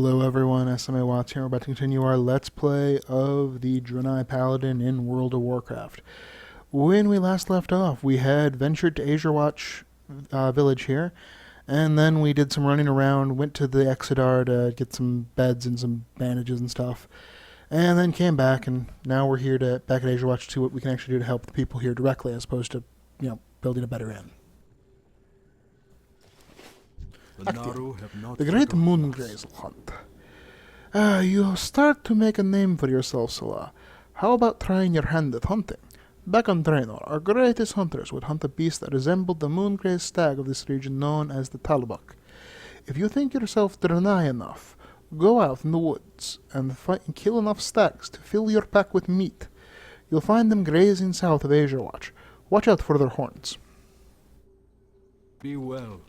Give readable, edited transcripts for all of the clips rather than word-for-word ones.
Hello everyone, SMA Watts here. We're about to continue our Let's Play of the Draenei Paladin in World of Warcraft. When we last left off, we had ventured to Azurewatch village here, and then we did some running around, went to the Exodar to get some beds and some bandages and stuff, and then came back, and now we're here back at Azurewatch to see what we can actually do to help the people here directly, as opposed to, building a better inn. The Great Moongrazel Hunt. You start to make a name for yourself, Salah. How about trying your hand at hunting? Back on Draenor, our greatest hunters would hunt a beast that resembled the moongraze stag of this region known as the Talbuk. If you think yourself Draenei enough, go out in the woods and fight and kill enough stags to fill your pack with meat. You'll find them grazing south of Azurewatch. Watch out for their horns. Be well.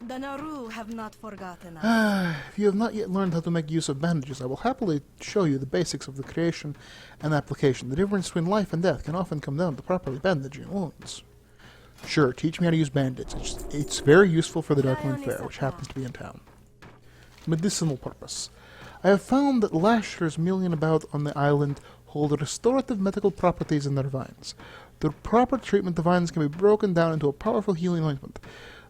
The Naru have not forgotten us. If you have not yet learned how to make use of bandages, I will happily show you the basics of the creation and application. The difference between life and death can often come down to properly bandaging wounds. Sure, teach me how to use bandages. It's very useful for the Darkmoon Fair, which happens to be in town. Medicinal purpose. I have found that lashers milling about on the island hold restorative medical properties in their vines. Through proper treatment, the vines can be broken down into a powerful healing ointment.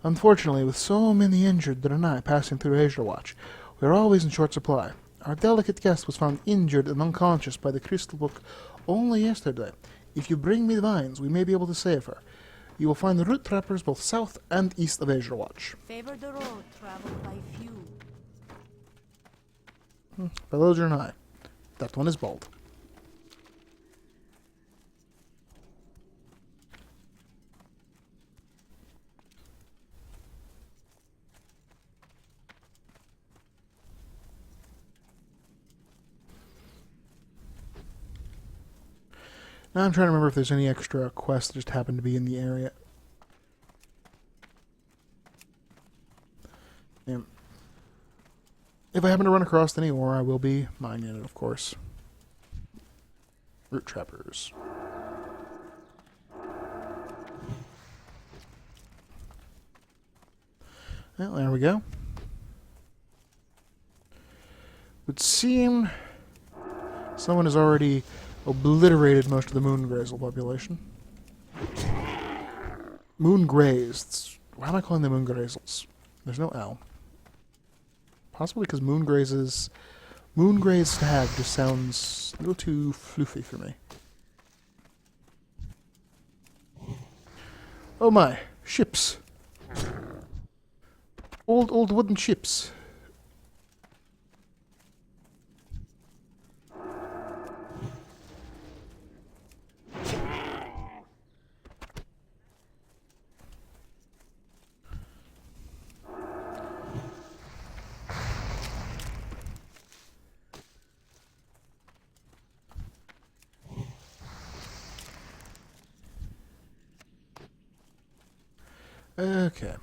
Unfortunately, with so many injured Draenei passing through Azurewatch, we are always in short supply. Our delicate guest was found injured and unconscious by the Crystal Book only yesterday. If you bring me the vines, we may be able to save her. You will find the root trappers both south and east of Azurewatch. Favor the road traveled by few. Fellow Draenei. That one is bald. Now I'm trying to remember if there's any extra quests that just happen to be in the area. Yeah. If I happen to run across any ore, I will be mining it, of course. Root trappers. Well, there we go. Would seem someone has already obliterated most of the moongrazel population. Moongrazed. Why am I calling them moongrazels? There's no L. Possibly because moongrazed stag just sounds a little too floofy for me. Oh my, ships. Old wooden ships. Okay.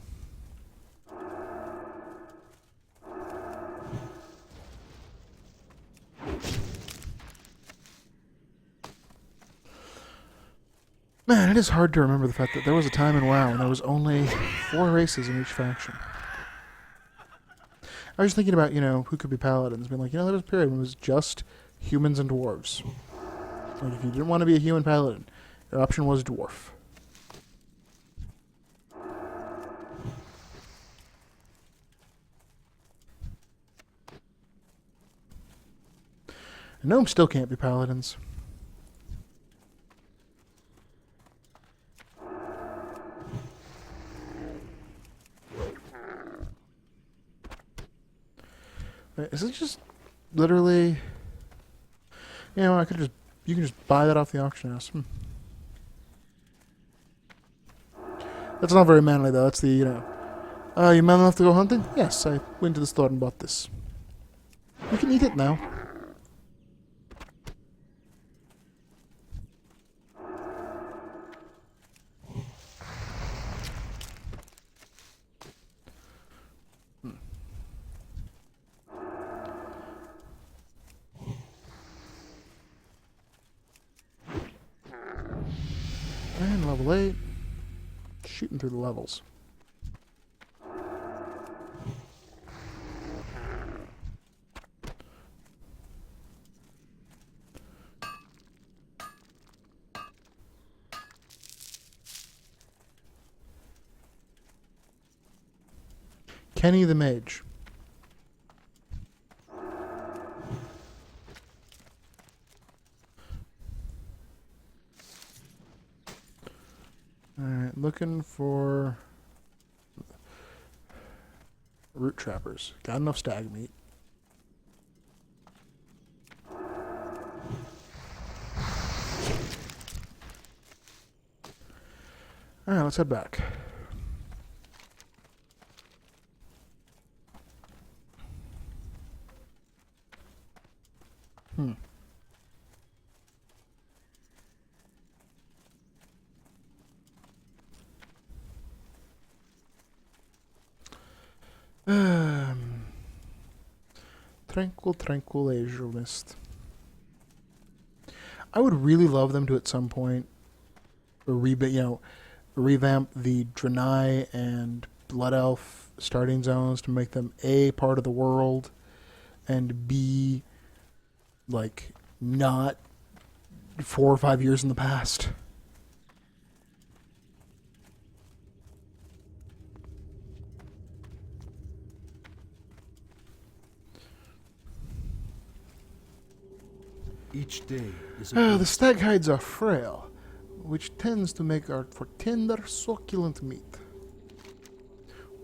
Man, it is hard to remember the fact that there was a time in WoW when there was only 4 races in each faction. I was thinking about, who could be paladins. Being like, there was a period when it was just humans and dwarves. Like, if you didn't want to be a human paladin, your option was dwarf. Gnomes still can't be paladins. Wait, is it just literally... I could just... You can just buy that off the auction house. That's not very manly, though. That's the, you man enough to go hunting? Yes, I went to the store and bought this. You can eat it now. And level 8. Shooting through the levels. Kenny the Mage. Alright, looking for root trappers. Got enough stag meat. Alright, let's head back. Tranquil Azuremyst. I would really love them to at some point revamp the Draenei and Blood Elf starting zones to make them A, part of the world, and B, like, not 4 or 5 years in the past. Each day is a The stag hides are frail, which tends to make art for tender, succulent meat.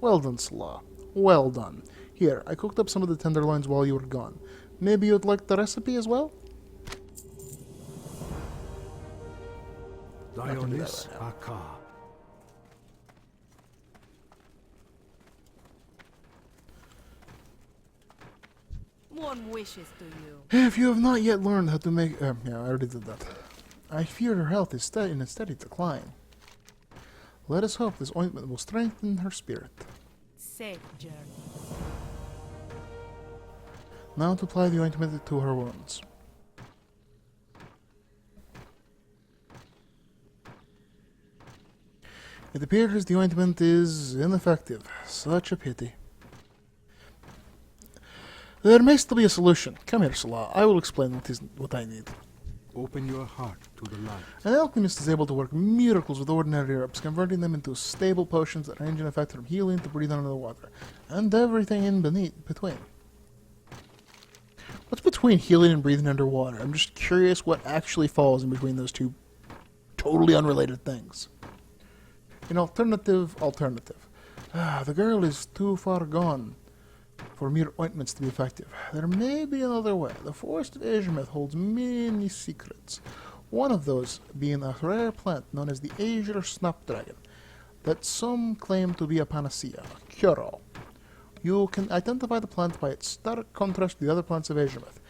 Well done, Slaw. Well done. Here, I cooked up some of the tenderloins while you were gone. Maybe you'd like the recipe as well? Dionis Aka. Warm wishes to you. If you have not yet learned how to make... yeah, I already did that. I fear her health is in a steady decline. Let us hope this ointment will strengthen her spirit. Safe journey. Now to apply the ointment to her wounds. It appears the ointment is ineffective. Such a pity. There may still be a solution. Come here, Salah. I will explain what I need. Open your heart to the light. An alchemist is able to work miracles with ordinary herbs, converting them into stable potions that range in effect from healing to breathing under the water, and everything in between. What's between healing and breathing underwater? I'm just curious what actually falls in between those two totally unrelated things. An alternative. The girl is too far gone for mere ointments to be effective. There may be another way. The forest of Azuremyst holds many secrets. One of those being a rare plant known as the Azure Snapdragon, that some claim to be a panacea, a cure-all. You can identify the plant by its stark contrast to the other plants of Azuremyst,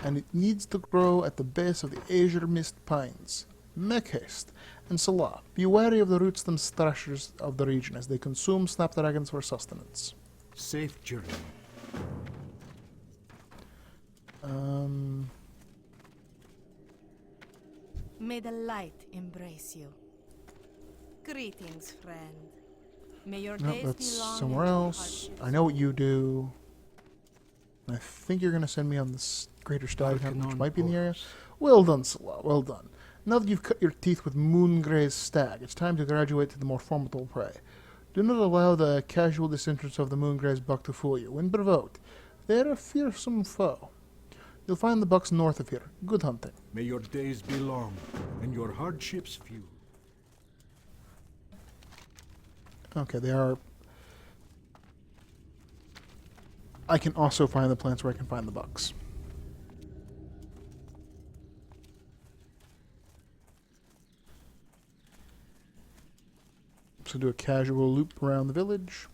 and it needs to grow at the base of the Azuremyst pines. Make haste, and Salah, be wary of the roots and threshers of the region as they consume snapdragons for sustenance. Safe journey. May the light embrace you. Greetings, friend. May your Nope, days that's be long somewhere and else. hardships I know what you do. I think you're going to send me on this greater stag hunt, which Bartender might be in the area. posts. Well done, Salah, well done. Now that you've cut your teeth with Moongray's stag, it's time to graduate to the more formidable prey. Do not allow the casual disinterest of the Moongray's buck to fool you. When provoked, they are a fearsome foe. You'll find the bucks north of here. Good hunting. May your days be long and your hardships few. Okay, they are... I can also find the plants where I can find the bucks. So do a casual loop around the village.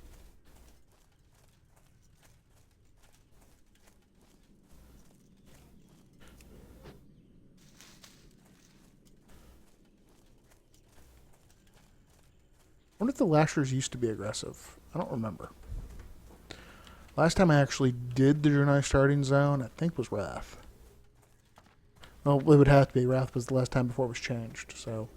I wonder if the Lashers used to be aggressive. I don't remember. Last time I actually did the Draenei starting zone, I think was Wrath. Well, it would have to be. Wrath was the last time before it was changed, so...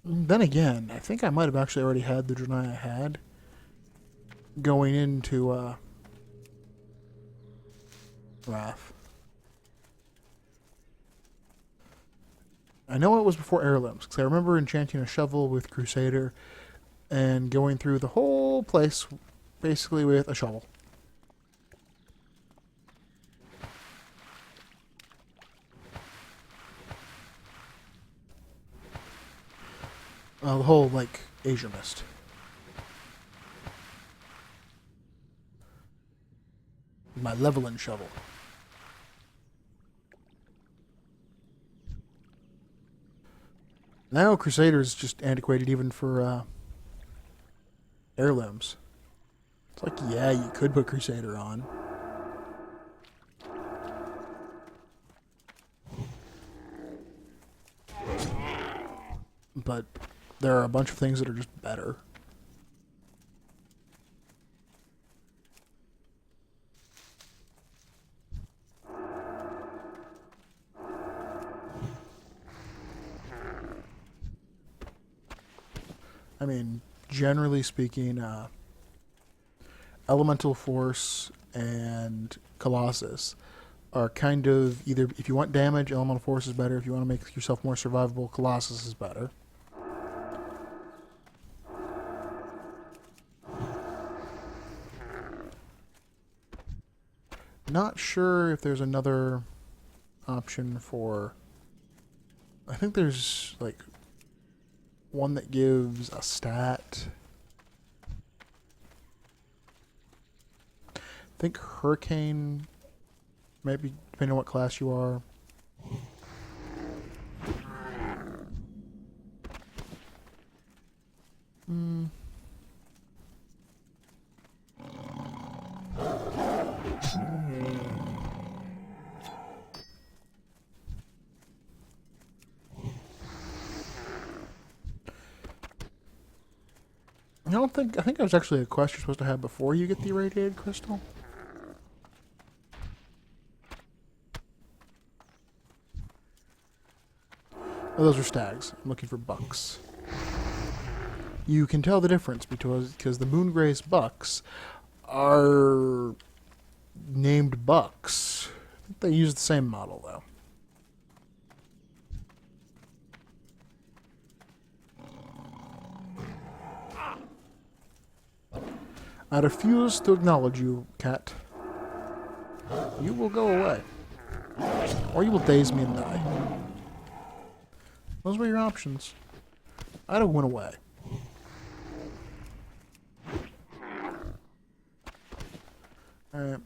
Then again, I think I might have actually already had the Draenei I had going into Wrath. I know it was before heirlooms, because I remember enchanting a shovel with Crusader and going through the whole place basically with a shovel. The whole, like, Azuremyst. My leveling shovel. Now Crusader is just antiquated even for heirlooms. It's like, yeah, you could put Crusader on. But there are a bunch of things that are just better. I mean, generally speaking, Elemental Force and Colossus are kind of either, if you want damage, Elemental Force is better. If you want to make yourself more survivable, Colossus is better. Not sure if there's another option for... I think there's, like, one that gives a stat. I think Hurricane, maybe depending on what class you are. I think there's actually a quest you're supposed to have before you get the irradiated crystal. Oh, those are stags. I'm looking for bucks. You can tell the difference because the Moongrace bucks are named bucks. I think they use the same model though. I refuse to acknowledge you, cat. You will go away. Or you will daze me and die. Those were your options. I'd have went away. Alright.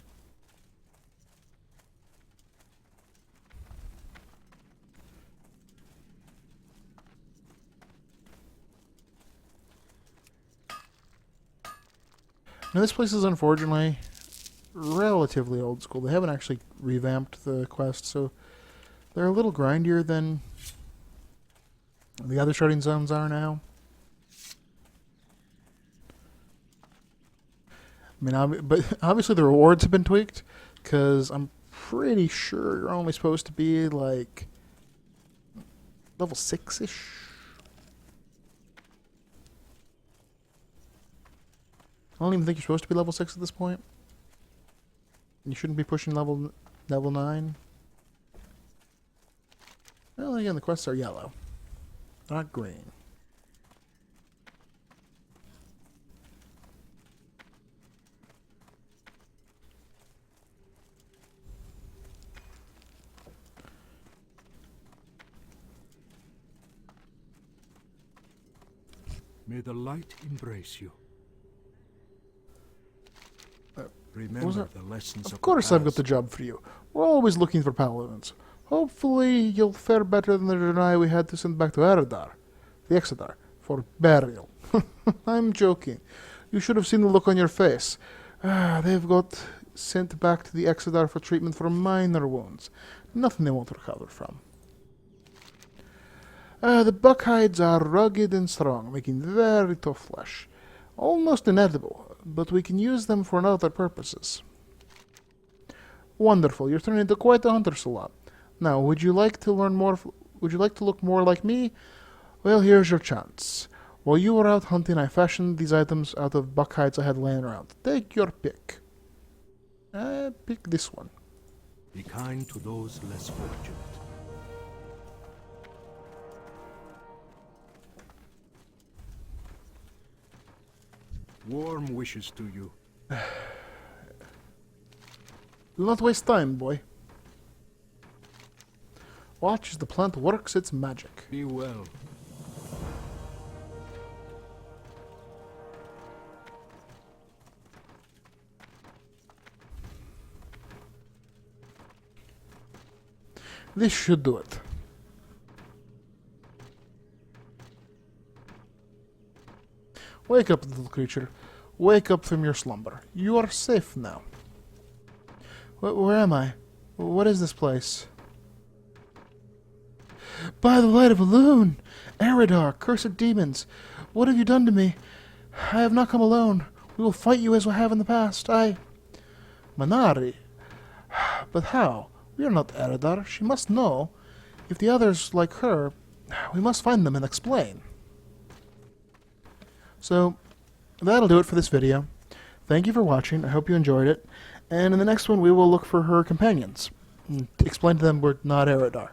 Now this place is unfortunately relatively old school. They haven't actually revamped the quest, so they're a little grindier than the other starting zones are now. I mean, but obviously the rewards have been tweaked, because I'm pretty sure you're only supposed to be like level 6-ish. I don't even think you're supposed to be level 6 at this point. You shouldn't be pushing level 9. Well, again, the quests are yellow, not green. May the light embrace you. Remember the lessons of course I've got the job for you. We're always looking for paladins. Hopefully you'll fare better than the Draenei we had to send back to the Exodar, for burial. I'm joking. You should have seen the look on your face. They've got sent back to the Exodar for treatment for minor wounds. Nothing they won't recover from. The buck hides are rugged and strong, making very tough flesh. Almost inedible, but we can use them for other purposes. Wonderful, you're turning into quite a hunter, Salat. Now, would you like to learn more? Would you like to look more like me, Well, here's your chance. While you were out hunting, I fashioned these items out of buck hides I had laying around. Take your pick. Pick this one. Be kind to those less fortunate. Warm wishes to you. Do not waste time, boy. Watch as the plant works its magic. Be well. This should do it. Wake up, little creature. Wake up from your slumber. You are safe now. Where am I? What is this place? By the light of a loon! Eridar, cursed demons! What have you done to me? I have not come alone. We will fight you as we have in the past. Manari? But how? We are not Eridar. She must know. If the others like her, we must find them and explain. So, that'll do it for this video. Thank you for watching. I hope you enjoyed it. And in the next one, we will look for her companions. And explain to them we're not Eridar.